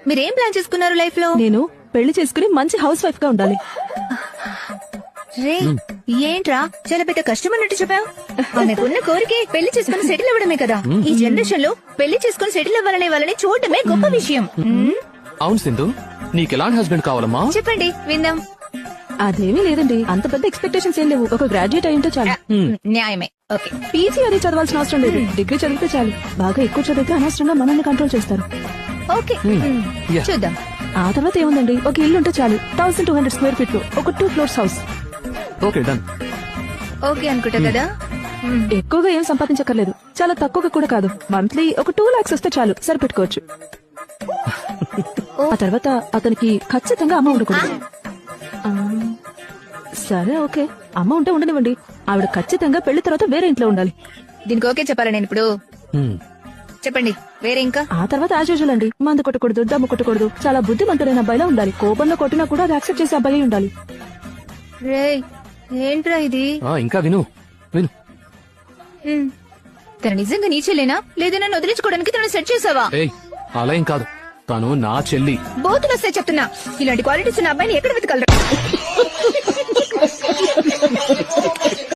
మీరేం ప్లాన్ చేసుకున్నారు లైఫ్ లో? నేను పెళ్లి చేసుకుని మంచి హౌస్ వైఫ్ గా ఉండాలి. రే ఏంట్రా చాలా పెద్ద కష్టం అన్నట్టు చెప్పావు. ఆమెకున్న కోరికే పెళ్లి చేసుకుని సెటిల్ అవ్వడమే కదా. ఈ జనరేషన్ లో పెళ్లి చేసుకుని సెటిల్ అవ్వాలనే వాళ్ళని చూడటమే గొప్ప విషయం. అవును సింధు, నీకెలాంటి హస్బెండ్ కావాలమ్మా? చెప్పండి విందాం. అదేమీ లేదండి, అంత పెద్ద ఎక్స్పెక్టేషన్స్ ఏం లేవు. ఒక గ్రాడ్యుయేట్ అయి ఉంటే చాలు. న్యాయమే. ఓకే, పీజీ అది చదవాల్సిన అవసరం లేదు. డిగ్రీ చదివితే చాలు. బాగా ఎక్కువ చదివితే అనవసరంగా మనల్ని కంట్రోల్ చేస్తారు. Okay Yeah. చూద్దాం. ఆ తర్వాత ఏముందండి, ఒక ఇల్లు ఉంటే చాలు. 1200 స్క్వేర్ ఫీట్ లో ఒక 2 floors house. Okay done. Okay అనుకుంటా కదా. ఎక్కువగా ఏం సంపాదించక్కర్లేదు, చాలా తక్కువగా కూడా కాదు. మంత్లీ ఒక 2 lakhs వస్తే చాలు, సరిపెట్టుకోవచ్చు. ఆ తర్వాత అతనికి ఖచ్చితంగా అమ్మ ఉండకూడదు. ఆ, సరే ఓకే, అమ్మ ఉంటే ఉండనివ్వండి. ఆవిడ ఖచ్చితంగా పెళ్లి తర్వాత వేరే ఇంట్లో ఉండాలి. దీనికి ఓకే చెప్పాలా నేను ఇప్పుడు? చెప్పండి వేరే ఇంకా. ఆ తర్వాత యాజ్ యూజువల్ అండి, మందు కొట్టకూడదు, దమ్ము కొట్టకూడదు. చాలా బుద్ధిమంతుడైన అబ్బాయిలా ఉండాలి. కోపంలో కొట్టినా కూడా అది యాక్సెప్ట్ చేసే అబ్బాయి ఉండాలి. రే ఏంట్రా ఇది? ఇంకా విను విను. తన నిజంగా నీ చెల్లేనా లేదా నన్ను వదిలించుకోవడానికి తను సెట్ చేసావా? ఏయ్ అలా ఏం కాదు, తను నా చెల్లి. బోతులు వస్తే చెప్తున్నా, ఇలాంటి క్వాలిటీస్ ఉన్న అబ్బాయిని ఎక్కడ వెతకలరా?